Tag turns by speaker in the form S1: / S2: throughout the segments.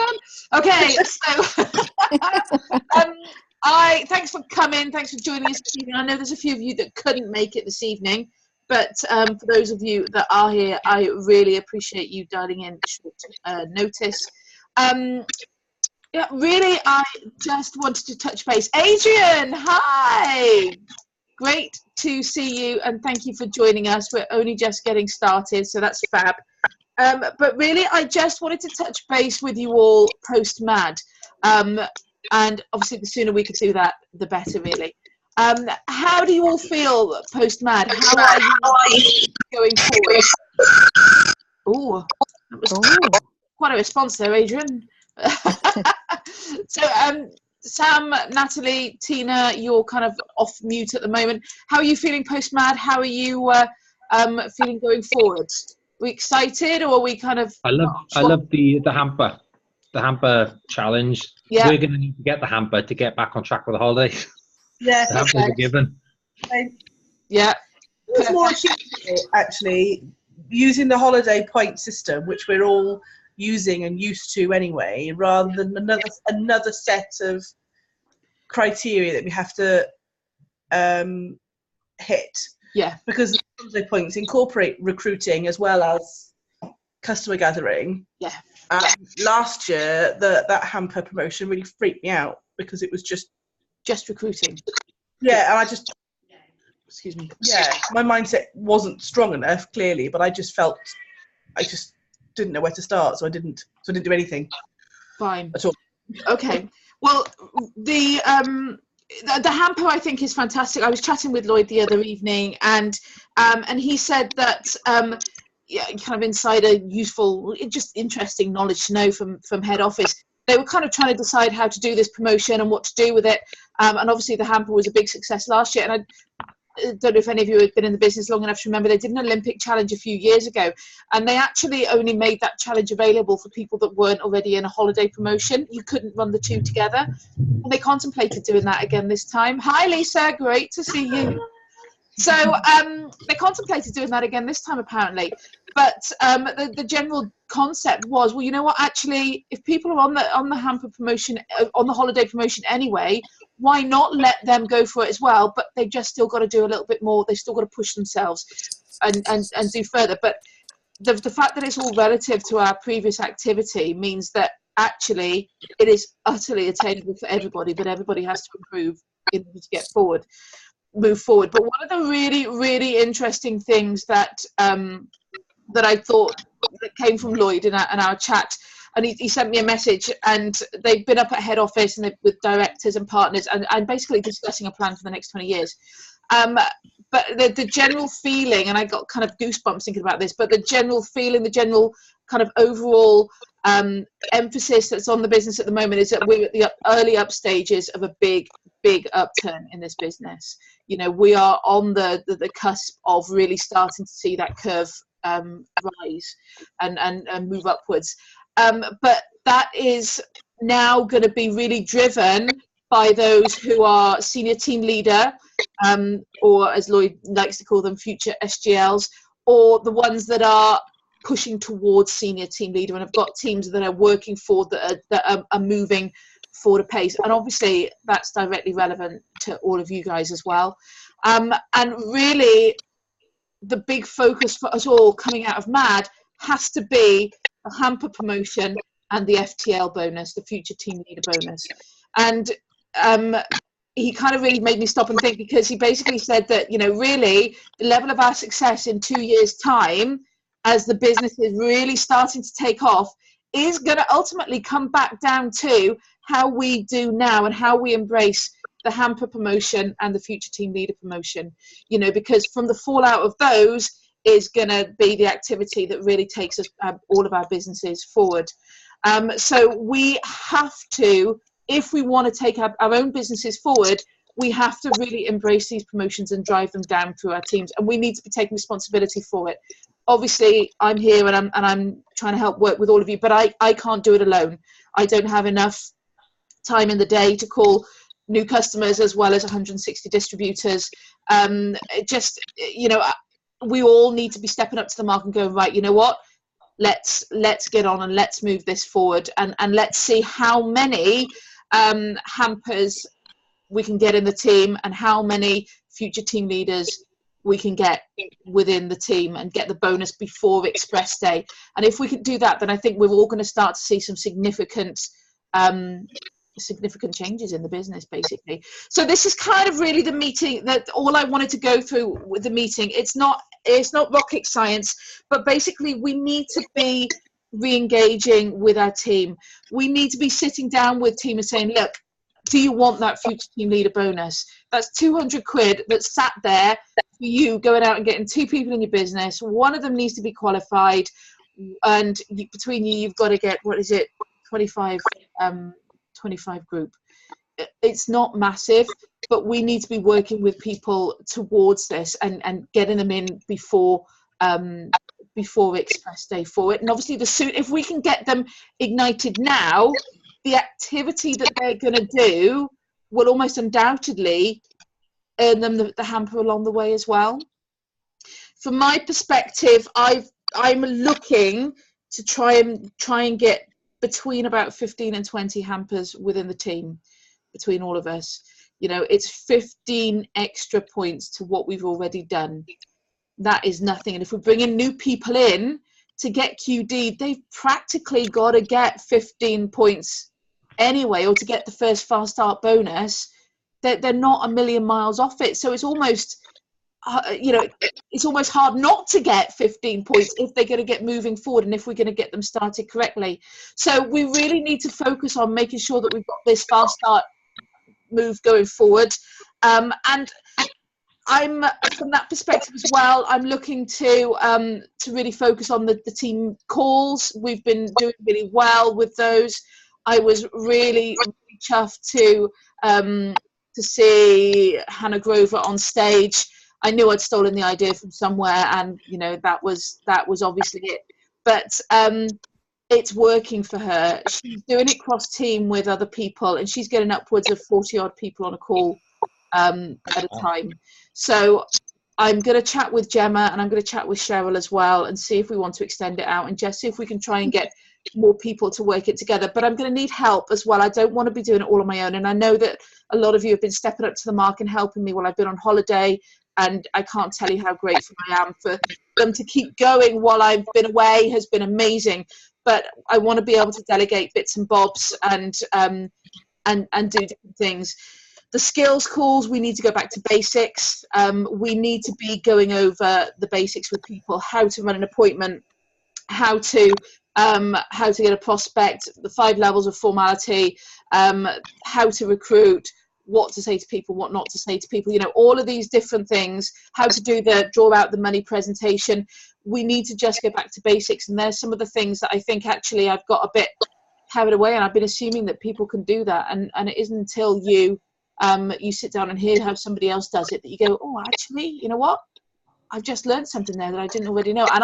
S1: on. Okay, so thanks for coming. Thanks for joining us this evening. I know there's a few of you that couldn't make it this evening, but for those of you that are here, I really appreciate you dialing in short notice. Yeah, really, I just wanted to touch base. Adrian, hi! Great to see you, and thank you for joining us. We're only just getting started, so that's fab. But really, I just wanted to touch base with you all post-MAD. And obviously, the sooner we could do that, the better, really. How do you all feel post-MAD? How are you going forward? Oh, that was quite a response there, Adrian. So, Sam, Natalie, Tina, you're kind of off mute at the moment. How are you feeling post-MAD? How are you feeling going forward? Are we excited, or are we kind of...
S2: I love the hamper challenge.
S1: Yeah.
S2: We're going to need to get the hamper to get back on track with the holidays.
S3: Yeah.
S2: The hampers are given.
S1: Yeah.
S3: It's more achievable, actually, using the holiday point system, which we're all using and used to anyway, rather than another set of criteria that we have to hit.
S1: Yeah.
S3: Because the holiday points incorporate recruiting as well as customer gathering.
S1: Yeah.
S3: Last year, that hamper promotion really freaked me out because it was just
S1: recruiting.
S3: Yeah, and I just...
S1: Excuse me.
S3: Yeah, my mindset wasn't strong enough, clearly, but I just felt... I just didn't know where to start, so I didn't do anything.
S1: Fine.
S3: At all.
S1: Okay. Well, the hamper, I think, is fantastic. I was chatting with Lloyd the other evening, and he said that yeah, kind of insider, useful, just interesting knowledge to know from head office. They were kind of trying to decide how to do this promotion and what to do with it, and obviously the hamper was a big success last year. And I don't know if any of you have been in the business long enough to remember, they did an Olympic challenge a few years ago, and they actually only made that challenge available for people that weren't already in a holiday promotion. You couldn't run the two together, and they contemplated doing that again this time. Hi Lisa, great to see you. So they contemplated doing that again this time, apparently, but the general concept was, well, you know what, actually, if people are on the hamper promotion, on the holiday promotion anyway, why not let them go for it as well? But they've just still got to do a little bit more. They've still got to push themselves and do further. But the fact that it's all relative to our previous activity means that actually it is utterly attainable for everybody, but everybody has to improve in order to move forward. But one of the really, really interesting things that that I thought that came from Lloyd in our chat, and he sent me a message, and they've been up at head office and with directors and partners and basically discussing a plan for the next 20 years. But the general feeling, and I got kind of goosebumps thinking about this, but the general feeling, the general kind of overall emphasis that's on the business at the moment is that we're at the early up stages of a big upturn in this business. You know, we are on the cusp of really starting to see that curve rise and move upwards. But that is now going to be really driven by those who are senior team leader, or as Lloyd likes to call them, future SGLs, or the ones that are pushing towards senior team leader and have got teams that are working forward, that are moving forward a pace. And obviously that's directly relevant to all of you guys as well. And really the big focus for us all coming out of MAD has to be the hamper promotion and the FTL bonus, the future team leader bonus. And he kind of really made me stop and think, because he basically said that, you know, really the level of our success in 2 years' time, as the business is really starting to take off, is going to ultimately come back down to how we do now and how we embrace the hamper promotion and the future team leader promotion. You know, because from the fallout of those is going to be the activity that really takes us, all of our businesses forward. So we have to, if we want to take our own businesses forward, we have to really embrace these promotions and drive them down through our teams, and we need to be taking responsibility for it. Obviously, I'm here and I'm trying to help work with all of you, but I can't do it alone. I don't have enough time in the day to call new customers as well as 160 distributors. Just, you know, we all need to be stepping up to the mark and going, right, you know what? let's get on and let's move this forward, and let's see how many hampers we can get in the team and how many future team leaders we can get within the team and get the bonus before Express Day. And if we can do that, then I think we're all going to start to see some significant changes in the business, basically. So this is kind of really the meeting, that all I wanted to go through with the meeting. It's not rocket science, but basically we need to be re-engaging with our team. We need to be sitting down with team and saying, look, do you want that future team leader bonus? That's 200 quid that's sat there for you going out and getting 2 people in your business. One of them needs to be qualified, and between you, you've got to get, what is it, 25 group. It's not massive, but we need to be working with people towards this and getting them in before Express Day for it. And obviously if we can get them ignited now, the activity that they're going to do will almost undoubtedly earn them the hamper along the way as well. From my perspective, I'm looking to try and get between about 15 and 20 hampers within the team, between all of us. You know, it's 15 extra points to what we've already done. That is nothing. And if we bring in new people in to get QD, they've practically got to get 15 points anyway, or to get the first fast start bonus. They're not a million miles off it. So it's almost, it's almost hard not to get 15 points if they're going to get moving forward and if we're going to get them started correctly. So we really need to focus on making sure that we've got this fast start move going forward. And I'm, from that perspective as well, I'm looking to really focus on the team calls. We've been doing really well with those. I was really chuffed to see Hannah Grover on stage. I knew I'd stolen the idea from somewhere, and that was obviously it. But it's working for her. She's doing it cross team with other people, and she's getting upwards of 40 odd people on a call at a time. So I'm going to chat with Gemma, and I'm going to chat with Cheryl as well, and see if we want to extend it out, and just see if we can try and get more people to work it together. But I'm going to need help as well. I don't want to be doing it all on my own, and I know that a lot of you have been stepping up to the mark and helping me while I've been on holiday, and I can't tell you how grateful I am for them to keep going while I've been away. Has been amazing. But I want to be able to delegate bits and bobs and do different things. The skills calls, we need to go back to basics. We need to be going over the basics with people: how to run an appointment, how to get a prospect, the 5 levels of formality, how to recruit, what to say to people, what not to say to people, all of these different things, how to draw out the money presentation. We need to just go back to basics. And there's some of the things that I think actually I've got a bit carried away, and I've been assuming that people can do that. And it isn't until you sit down and hear how somebody else does it that you go, oh, actually, you know what? I've just learned something there that I didn't already know. And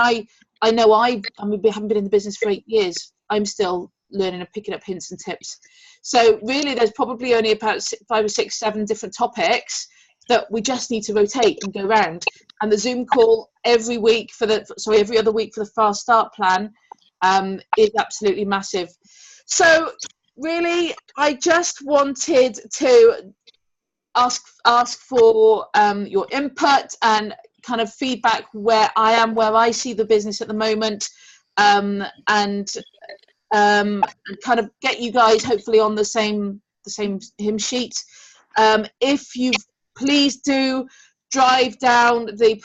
S1: I know I haven't been in the business for 8 years. I'm still learning and picking up hints and tips. So really, there's probably only about 5 or 6, 7 different topics that we just need to rotate and go round. And the Zoom call every other week for the fast start plan is absolutely massive. So really, I just wanted to ask for your input and kind of feedback where I see the business at the moment, and kind of get you guys hopefully on the same hymn sheet. If you please do drive down the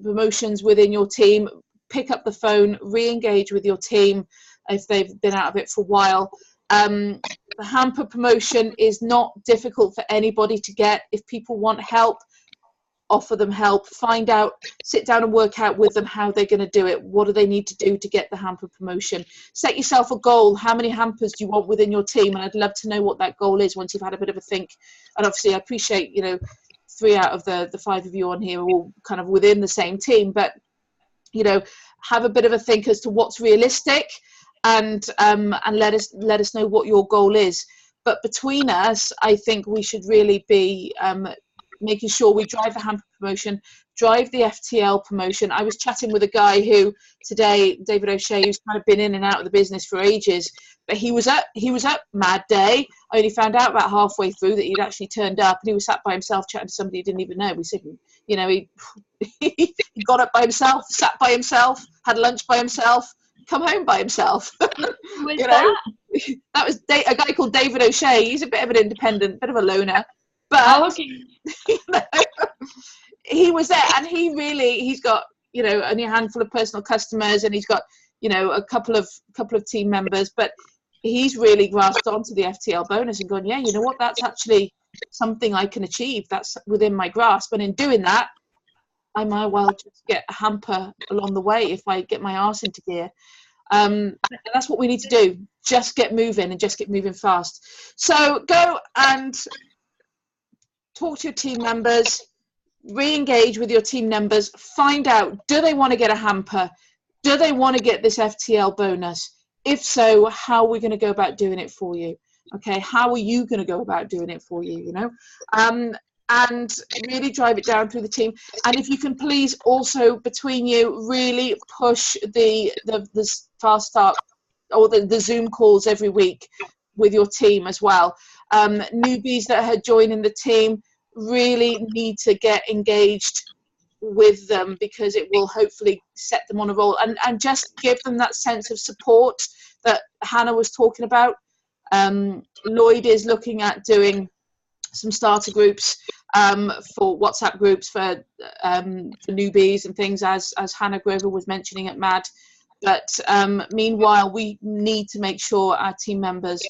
S1: promotions within your team, pick up the phone, re-engage with your team if they've been out of it for a while. The hamper promotion is not difficult for anybody to get. If people want help, offer them help. Find out, sit down and work out with them how they're going to do it. What do they need to do to get the hamper promotion? Set yourself a goal. How many hampers do you want within your team? And I'd love to know what that goal is once you've had a bit of a think. And obviously I appreciate 3 out of the 5 of you on here are all kind of within the same team, but have a bit of a think as to what's realistic, and let us know what your goal is. But between us, I think we should really be making sure we drive the hamper promotion, drive the FTL promotion. I was chatting with a guy who today, David O'Shea, who's kind of been in and out of the business for ages, but he was at Mad Day. I only found out about halfway through that he'd actually turned up, and he was sat by himself chatting to somebody he didn't even know. We said, you know, he got up by himself, sat by himself, had lunch by himself, come home by himself. You know, that was a guy called David O'Shea. He's a bit of an independent, bit of a loner, but you know, he was there, and he's got, you know, only a handful of personal customers, and he's got, you know, a couple of team members, but he's really grasped onto the FTL bonus and gone, yeah, you know what, that's actually something I can achieve. That's within my grasp, and in doing that, I might well just get a hamper along the way if I get my arse into gear. And that's what we need to do. Just get moving, and just get moving fast. So go and talk to your team members, re-engage with your team members, find out, do they want to get a hamper? Do they want to get this FTL bonus? If so, how are we going to go about doing it for you? Okay, how are you going to go about doing it for you, you know? And really drive it down through the team. And if you can please also, between you, really push the fast start or the Zoom calls every week with your team as well. Newbies that are joining the team really need to get engaged with them, because it will hopefully set them on a roll, and just give them that sense of support that Hannah was talking about. Lloyd is looking at doing some starter groups for WhatsApp groups for newbies and things, as Hannah Grover was mentioning at MAD. But meanwhile, we need to make sure our team members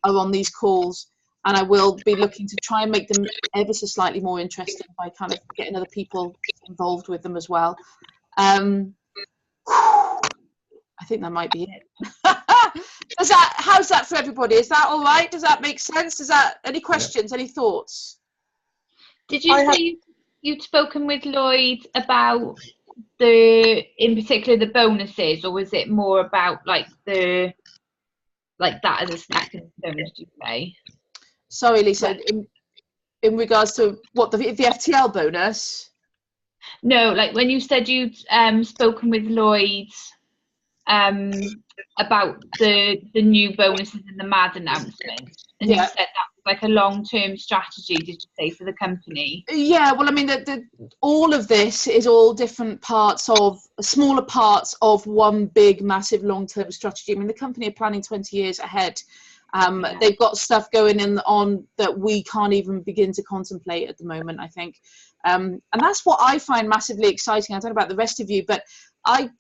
S1: are on these calls, and I will be looking to try and make them ever so slightly more interesting by kind of getting other people involved with them as well. I think that might be it. How's that for everybody? Is that all right? Does that make sense? Any questions, any thoughts?
S4: Did you say you'd spoken with Lloyd about in particular the bonuses, or was it more about like that as a second bonus, did you say?
S1: Sorry, Lisa, in regards to what, the FTL bonus?
S4: No, like when you said you'd spoken with Lloyd about the new bonuses in the MAD announcement, and you said that was like a long-term strategy, did you say, for the company? Yeah,
S1: well, I mean, all of this is all different parts of, smaller parts of one big, massive, long-term strategy. I mean, the company are planning 20 years ahead. They've got stuff going on that we can't even begin to contemplate at the moment, I think. And that's what I find massively exciting. I don't know about the rest of you, but I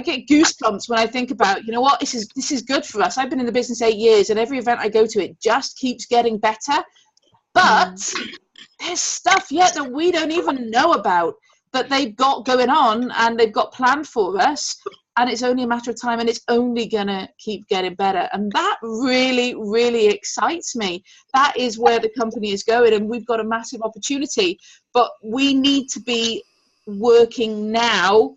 S1: get goosebumps when I think about, you know what, this is good for us. I've been in the business 8 years, and every event I go to, it just keeps getting better. But there's stuff yet that we don't even know about that they've got going on, and they've got planned for us. And it's only a matter of time, and it's only going to keep getting better. And that really, really excites me. That is where the company is going, and we've got a massive opportunity. But we need to be working now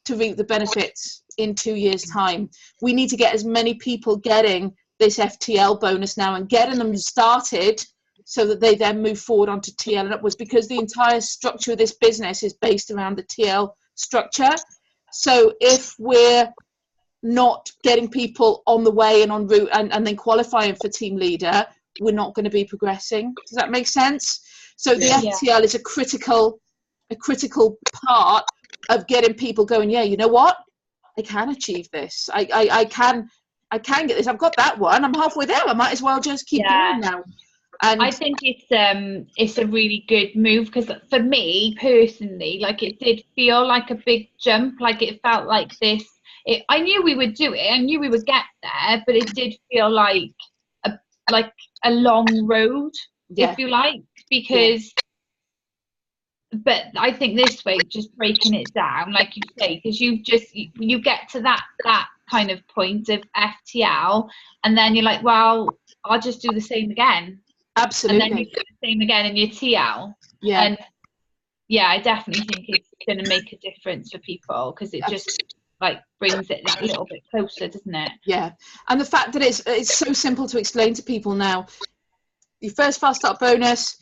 S1: to reap the benefits in 2 years' time. We need to get as many people getting this FTL bonus now and getting them started so that they then move forward onto TL and upwards, because the entire structure of this business is based around the TL structure. So if we're not getting people on the way and en route and then qualifying for team leader, we're not going to be progressing. Does that make sense? So the FTL is a critical part of getting people going, yeah, you know what? I can achieve this. I can get this. I've got that one. I'm halfway there. I might as well just keep going now. And
S4: I think it's a really good move, because for me personally, like, it did feel like a big jump. Like, it felt like this. I knew we would do it. I knew we would get there, but it did feel like a long road, if you like, because. But I think this way, just breaking it down, like you say, because you get to that kind of point of FTL, and then you're like, well, I'll just do the same again.
S1: Absolutely.
S4: And then you do the same again in your TL.
S1: Yeah.
S4: And yeah, I definitely think it's going to make a difference for people, because it just like brings it a little bit closer, doesn't it?
S1: Yeah. And the fact that it's so simple to explain to people now. Your first fast start bonus,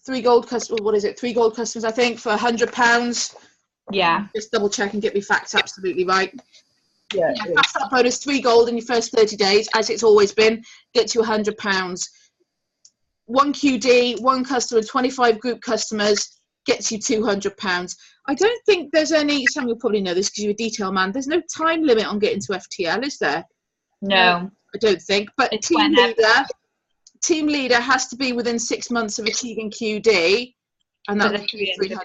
S1: 3 gold customers. What is it? 3 gold customers, I think, for £100.
S4: Yeah.
S1: Just double check and get me facts absolutely right.
S3: Yeah.
S1: Fast start bonus, 3 gold in your first 30 days, as it's always been, gets you £100. 1 QD, 1 customer, 25 group customers gets you £200. I don't think there's any, some of you probably know this because you're a detail man, there's no time limit on getting to FTL, is there?
S4: No.
S1: I don't think, but
S4: It's
S1: team leader has to be within 6 months of achieving QD, and
S4: For
S1: that's
S4: the £300.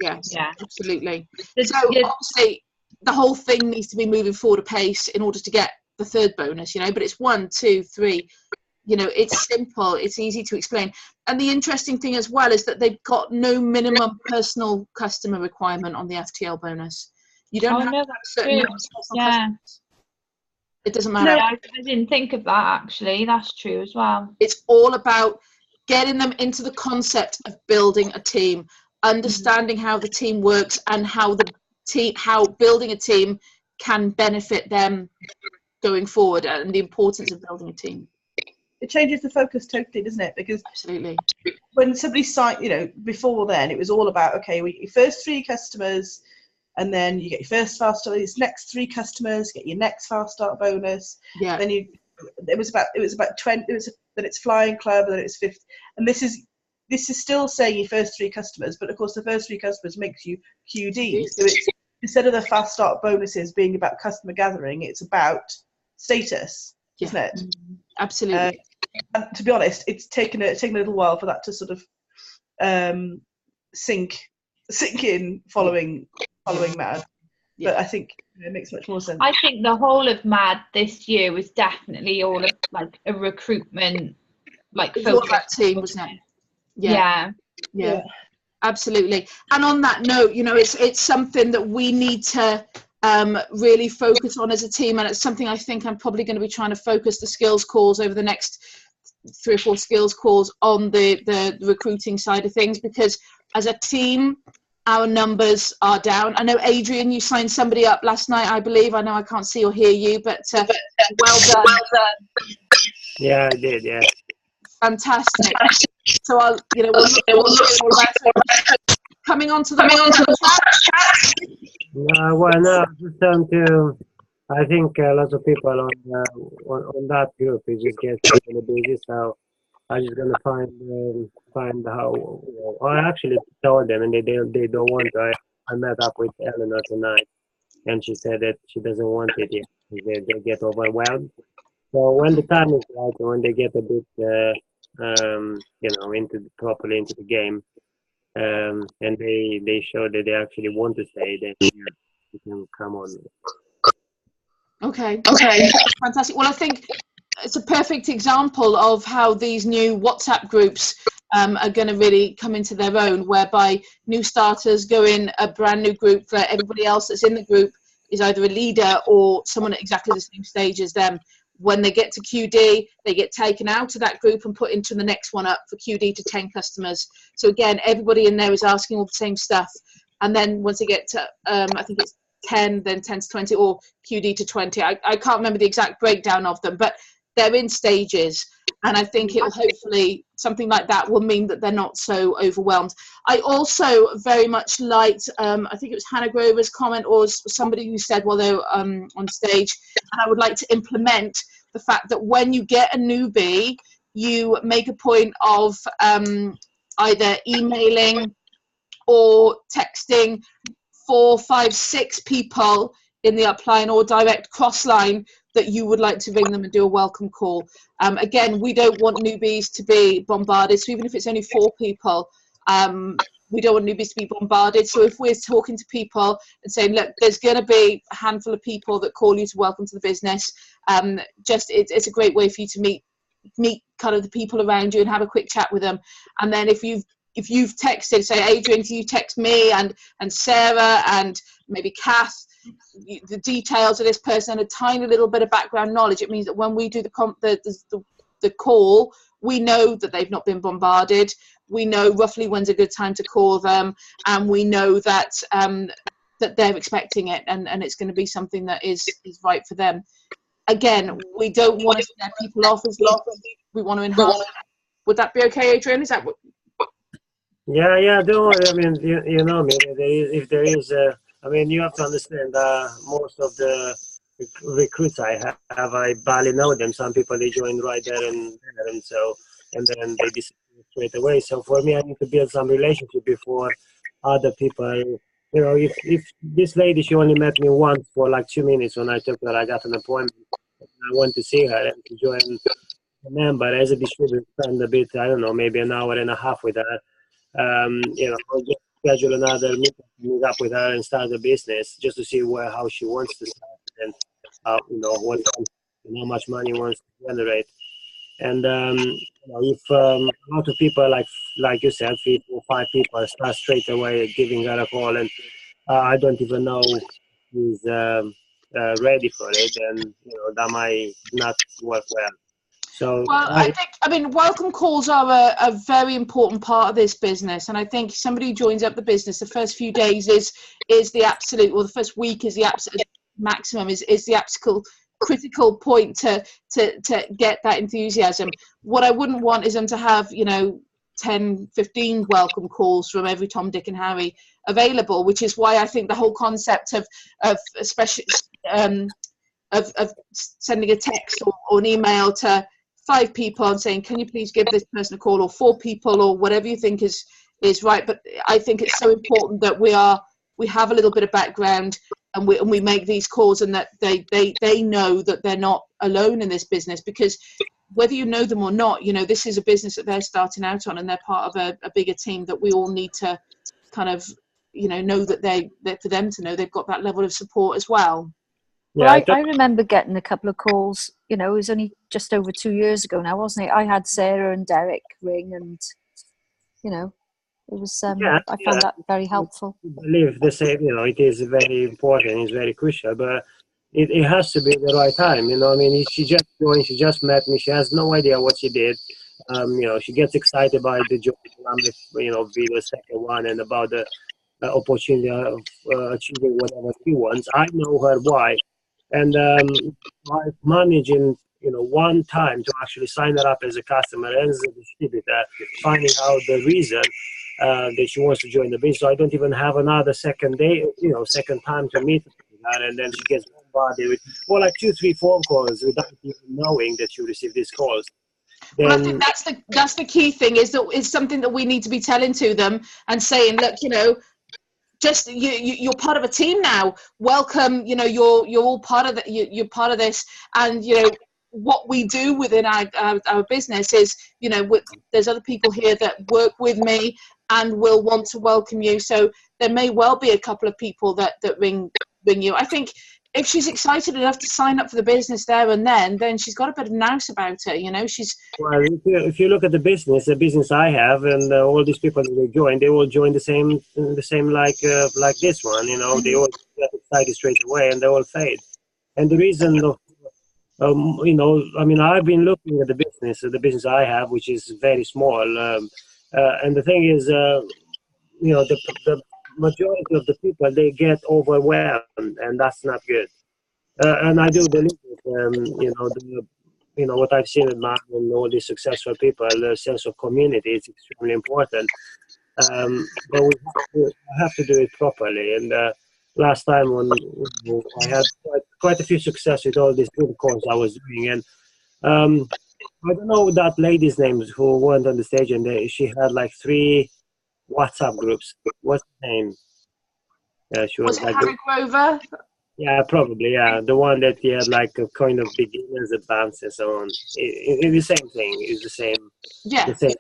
S1: Yes,
S4: Yeah.
S1: absolutely.
S4: There's-
S1: So obviously the whole thing needs to be moving forward apace in order to get the 3rd bonus, you know, but it's 1, 2, 3, you know, it's simple, it's easy to explain. And the interesting thing as well is that they've got no minimum personal customer requirement on the FTL bonus. You don't have to have certain
S4: true.
S1: number of personal
S4: Yeah.
S1: customers. It doesn't matter.
S4: Yeah, I didn't think of that actually. That's true as well.
S1: It's all about getting them into the concept of building a team, understanding how the team works, and how building a team can benefit them going forward, and the importance of building a team.
S3: It changes the focus totally, doesn't it? Because
S1: Absolutely.
S3: when somebody signed, you know, before then, it was all about, okay, we get your first 3 customers, and then you get your first fast start. These next 3 customers get your next fast start bonus.
S1: Yeah.
S3: Then it was about 20. Then it's flying club, and then it's 50. And this is still saying your first 3 customers, but of course the first 3 customers makes you QD. So it's, instead of the fast start bonuses being about customer gathering, it's about status, isn't it?
S1: Absolutely.
S3: And to be honest, it's taken a little while for that to sort of sink in following MAD.
S1: Yeah.
S3: But I think it makes much more sense.
S4: I think the whole of MAD this year was definitely all of like a recruitment, like
S1: It's all
S4: focus.
S1: about team, wasn't it?
S4: Yeah.
S1: Absolutely. And on that note, you know, it's something that we need to really focus on as a team, and it's something I think I'm probably going to be trying to focus the skills calls over the next 3 or 4 skills calls on the recruiting side of things, because as a team our numbers are down. I know, Adrian, you signed somebody up last night, I believe. I know I can't see or hear you, but well done.
S5: Yeah, I did, yeah.
S1: Fantastic. So we'll look all about it. Coming on to the chat.
S5: Well, no, just to, I think lots of people on that group is just getting really busy, so I'm just gonna find how. I actually told them, and they don't want to. I met up with Eleanor tonight, and she said that she doesn't want it yet. They get overwhelmed. So when the time is right, when they get a bit, properly into the game, and they show that they actually want to stay, then you can come on.
S1: Okay. Fantastic. Well, I think it's a perfect example of how these new WhatsApp groups are going to really come into their own, whereby new starters go in a brand new group where everybody else that's in the group is either a leader or someone at exactly the same stage as them. When they get to QD, they get taken out of that group and put into the next one up for QD to 10 customers. So again, everybody in there is asking all the same stuff. And then once they get to, I think it's 10, then 10 to 20, or QD to 20. I can't remember the exact breakdown of them, but they're in stages. And I think it'll hopefully, something like that will mean that they're not so overwhelmed. I also very much liked, I think it was Hannah Grover's comment, or somebody who said while they were on stage, and I would like to implement the fact that when you get a newbie, you make a point of either emailing or texting 4, 5, 6 people in the upline or direct cross line that you would like to ring them and do a welcome call. Again, we don't want newbies to be bombarded, so even if it's only 4 people, we don't want newbies to be bombarded. So if we're talking to people and saying, look, there's going to be a handful of people that call you to welcome to the business, it's a great way for you to meet kind of the people around you and have a quick chat with them. And then if you've texted, say, Adrian, can you text me and Sarah and maybe Kath the details of this person and a tiny little bit of background knowledge, it means that when we do the call, we know that they've not been bombarded. We know roughly when's a good time to call them, and we know that that they're expecting it, and it's going to be something that is right for them. Again, we don't want to scare people off as we want to enhance. Would that be okay, Adrian? Is that what?
S5: Yeah. Don't worry. I mean, you know me. If there is, I mean, you have to understand. Most of the recruits I have, I barely know them. Some people they join right there, and so, and then they disappear straight away. So for me, I need to build some relationship before other people. You know, if this lady, she only met me once for like 2 minutes when I took her. I got an appointment. I went to see her and to join a member as a distributor. Spend a bit, I don't know, maybe an hour and a half with her. You know, I'll just schedule another meet up with her and start the business just to see how she wants to start and you know how much money wants to generate. And you know, if a lot of people like you said, 3 or 5 people start straight away giving her a call, and I don't even know if she's ready for it, then you know that might not work well. So
S1: Well, I mean, welcome calls are a very important part of this business, and I think somebody who joins up the business, the first few days is the absolute, or the first week is the absolute maximum, is the absolute critical point to get that enthusiasm. What I wouldn't want is them to have, you know, 10, 15 welcome calls from every Tom, Dick, and Harry available, which is why I think the whole concept of especially of sending a text or an email to 5 people and saying, can you please give this person a call, or 4 people, or whatever you think is right. But I think it's so important that we have a little bit of background, and we make these calls, and that they know that they're not alone in this business, because whether you know them or not, you know, this is a business that they're starting out on, and they're part of a bigger team that we all need to kind of, you know that for them to know they've got that level of support as well.
S5: yeah,
S6: Well, I remember getting a couple of calls, you know, it was only just over 2 years ago now, wasn't it? I had Sarah and Derek ring, and, you know, it was, I found that very helpful.
S5: I believe the same, you know, it is very important, it's very crucial, but it has to be the right time, you know. I mean, she just joined, she just met me, she has no idea what she did. You know, she gets excited by the job, you know, video second one, and about the opportunity of achieving whatever she wants. I know her why, and I've managed in, you know, one time to actually sign her up as a customer and as a distributor, finding out the reason that she wants to join the business. So I don't even have another second time to meet her, and then she gets bombarded with like 2, 3 phone calls without even knowing that she received these calls.
S1: Well, I think that's the key thing, is that it's something that we need to be telling to them and saying, look, you know, just you're part of a team now. Welcome, you know, you're all part of you're part of this, and you know what we do within our business is, you know, there's other people here that work with me and will want to welcome you. So there may well be a couple of people that ring you. I think if she's excited enough to sign up for the business there and then she's got a bit of nous about her, you know.
S5: Well, if you look at the business I have, and all these people that they join, they all join the same like this one, you know. They all get excited straight away, and they all fade. And the reason, you know, I mean, I've been looking at the business I have, which is very small, and the thing is, you know, the majority of the people, they get overwhelmed, and that's not good. And I do believe that, you know, what I've seen in Mark and all these successful people, the sense of community is extremely important. But we have to do it properly. And last time when I had quite a few success with all these good calls I was doing, and I don't know that lady's names who went on the stage, and she had like 3 WhatsApp groups. What's her name? She was like
S1: Harry Grover?
S5: Yeah, probably. Yeah, the one that he had like a kind of beginners, advanced, and so on. It's the same thing. It's the same.
S1: Yeah.
S5: The same.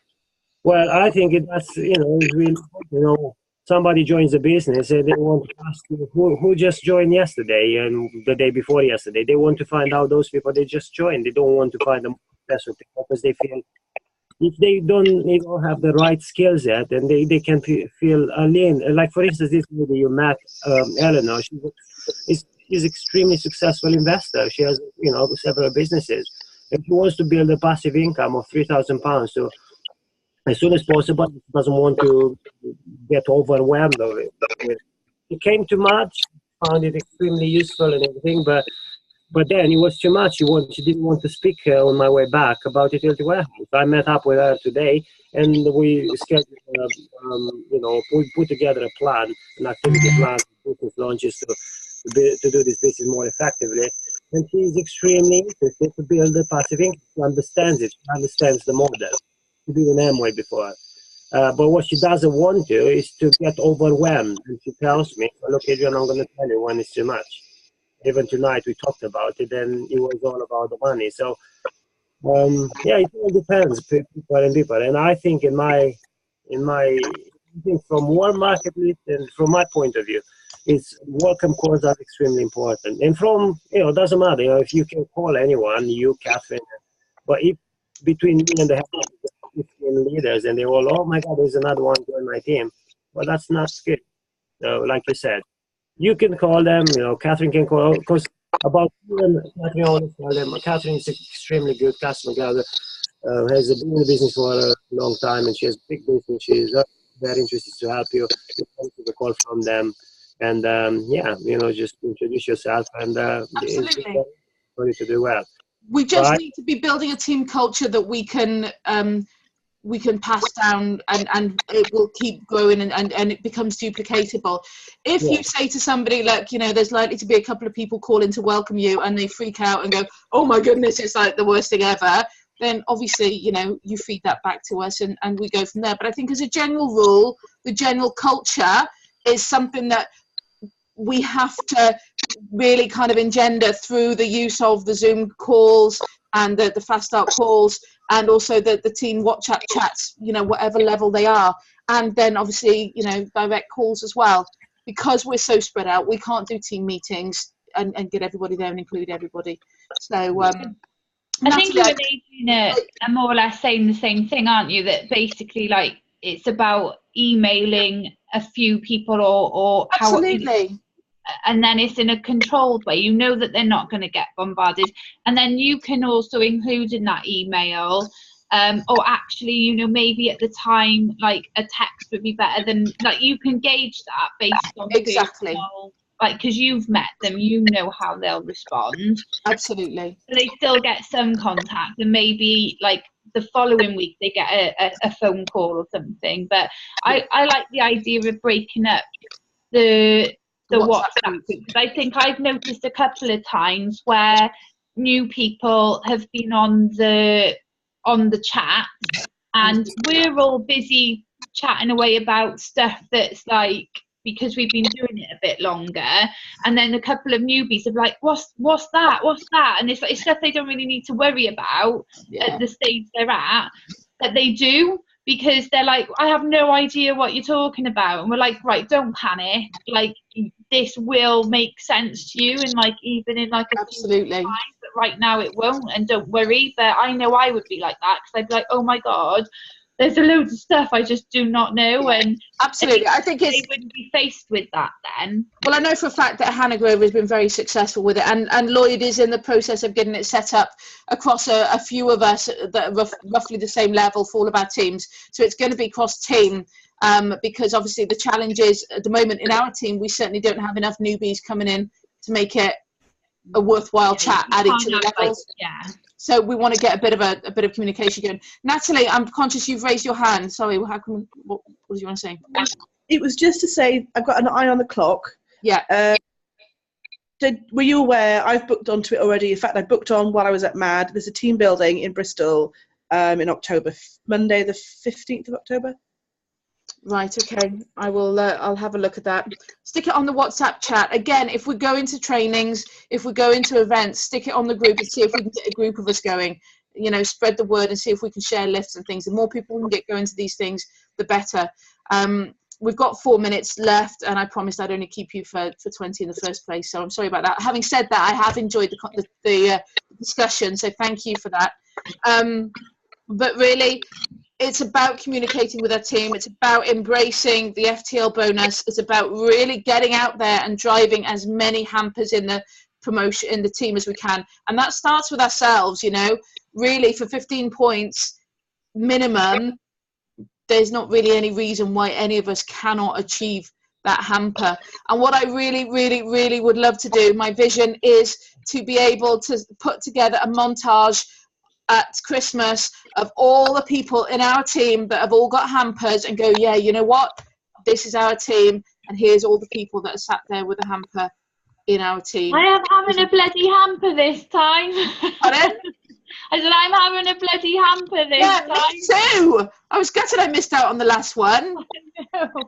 S5: Well, I think that's, you know, it's really, you know, somebody joins the business and they want to ask you who just joined yesterday and the day before yesterday. They want to find out those people they just joined. They don't want to find them special people, because they feel if they don't have the right skill set, and they can feel alien. Like for instance, this lady you met, Eleanor, she's extremely successful investor. She has, you know, several businesses, and she wants to build a passive income of £3,000. So as soon as possible, she doesn't want to get overwhelmed of it. It came too much, found it extremely useful and everything, but But then it was too much. She didn't want to speak on my way back about utility warehouse. I met up with her today, and we scheduled, put together a plan, an activity plan, business launches to do this business more effectively. And she's extremely interested to build a passive income. She understands it. She understands the model. She did an Amway before. But what she doesn't want to is to get overwhelmed. And she tells me, look, Adrian, I'm going to tell you when it's too much. Even tonight we talked about it, and it was all about the money. So, it all depends, people and people. And I think I think from one market list and from my point of view, it's welcome calls are extremely important. And from, it doesn't matter, if you can call anyone, you, Catherine, but if between me and the 15 leaders and they all, oh my God, there's another one join my team, well, that's not good. So, like you said, you can call them, Catherine can call, because about you and Catherine always tell them, Catherine is extremely good customer gatherer, has been in the business for a long time, and she has big business. She's very interested to help you. You come to the call from them, and just introduce yourself, and
S1: absolutely
S5: for you to do well.
S1: We just need to be building a team culture that we can pass down, and it will keep growing, and it becomes duplicatable. If you say to somebody, like, there's likely to be a couple of people calling to welcome you, and they freak out and go, oh my goodness, it's like the worst thing ever, then obviously, you feed that back to us, and we go from there. But I think as a general rule, the general culture is something that we have to really kind of engender through the use of the Zoom calls and the fast start calls, and also the team WhatsApp chats, whatever level they are. And then obviously, direct calls as well. Because we're so spread out, we can't do team meetings and get everybody there and include everybody. So
S4: I think you and Adrian are more or less saying the same thing, aren't you? That basically, like, it's about emailing a few people or
S1: absolutely.
S4: And then it's in a controlled way. You know that they're not going to get bombarded. And then you can also include in that email, or actually, maybe at the time, like, a text would be better than, like, you can gauge that based on
S1: exactly.
S4: personal, like, because you've met them, how they'll respond.
S1: Absolutely.
S4: So they still get some contact, and maybe, like, the following week they get a phone call or something. But I like the idea of breaking up the WhatsApp group, because I think I've noticed a couple of times where new people have been on the chat, and we're all busy chatting away about stuff that's like, because we've been doing it a bit longer, and then a couple of newbies are like, what's that, and it's like stuff they don't really need to worry about at the stage they're at, that they do, because they're like, I have no idea what you're talking about. And we're like, right, don't panic, like, this will make sense to you, and like, even in like a
S1: absolutely
S4: few times, but right now it won't, and don't worry. But I know I would be like that, because I'd be like, oh my God, there's a load of stuff I just do not know. And
S1: absolutely, I think
S4: they wouldn't be faced with that then.
S1: Well, I know for a fact that Hannah Grover has been very successful with it, and Lloyd is in the process of getting it set up across a few of us that are roughly the same level for all of our teams. So it's going to be cross-team, because obviously the challenge is, at the moment in our team, we certainly don't have enough newbies coming in to make it a worthwhal chat adding to the levels. So we want to get a bit of communication going. Natalie, I'm conscious you've raised your hand. Sorry, what did you want to say?
S3: It was just to say, I've got an eye on the clock.
S1: Yeah.
S3: Were you aware? I've booked onto it already. In fact, I booked on while I was at MAD. There's a team building in Bristol in October, Monday the 15th of October.
S1: Right, okay. I will. I'll have a look at that. Stick it on the WhatsApp chat. Again, if we go into trainings, if we go into events, stick it on the group and see if we can get a group of us going. Spread the word and see if we can share lists and things. The more people can get going to these things, the better. We've got 4 minutes left, and I promised I'd only keep you for 20 in the first place, so I'm sorry about that. Having said that, I have enjoyed the discussion, so thank you for that. But really, it's about communicating with our team. It's about embracing the FTL bonus. It's about really getting out there and driving as many hampers in the promotion, in the team, as we can. And that starts with ourselves, really, for 15 points minimum. There's not really any reason why any of us cannot achieve that hamper. And what I really, really, really would love to do, my vision is to be able to put together a montage at Christmas of all the people in our team that have all got hampers and go, yeah, you know what? This is our team, and here's all the people that are sat there with a hamper in our team.
S4: I am having a bloody hamper this time.
S1: Pardon?
S4: I said, I'm having a bloody hamper this time.
S1: Me too. I was gutted I missed out on the last one.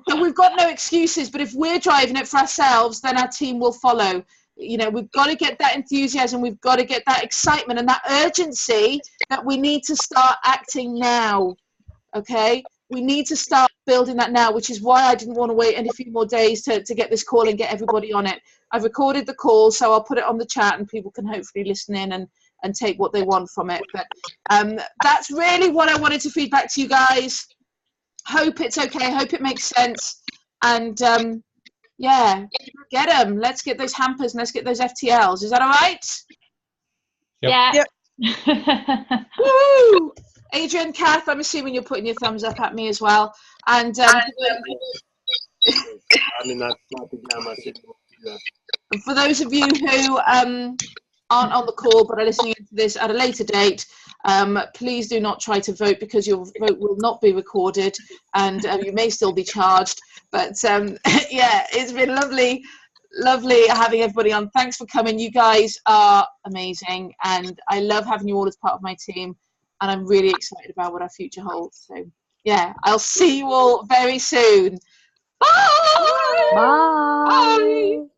S1: So we've got no excuses, but if we're driving it for ourselves, then our team will follow. You know, we've got to get that enthusiasm, we've got to get that excitement and that urgency that we need to start acting now, okay? We need to start building that now, which is why I didn't want to wait any few more days to get this call and get everybody on it. I've recorded the call, so I'll put it on the chat and people can hopefully listen in and take what they want from it. But that's really what I wanted to feed back to you guys. Hope it's okay, hope it makes sense. And yeah, get them. Let's get those hampers and let's get those FTLs. Is that all right?
S4: Yeah.
S3: Yep.
S1: Woo! Adrian, Kath, I'm assuming you're putting your thumbs up at me as well. And for those of you who aren't on the call but are listening to this at a later date, please do not try to vote because your vote will not be recorded and you may still be charged. But yeah, it's been lovely having everybody on. Thanks for coming. You guys are amazing and I love having you all as part of my team, and I'm really excited about what our future holds. So yeah, I'll see you all very soon. Bye.
S6: Bye.
S1: Bye.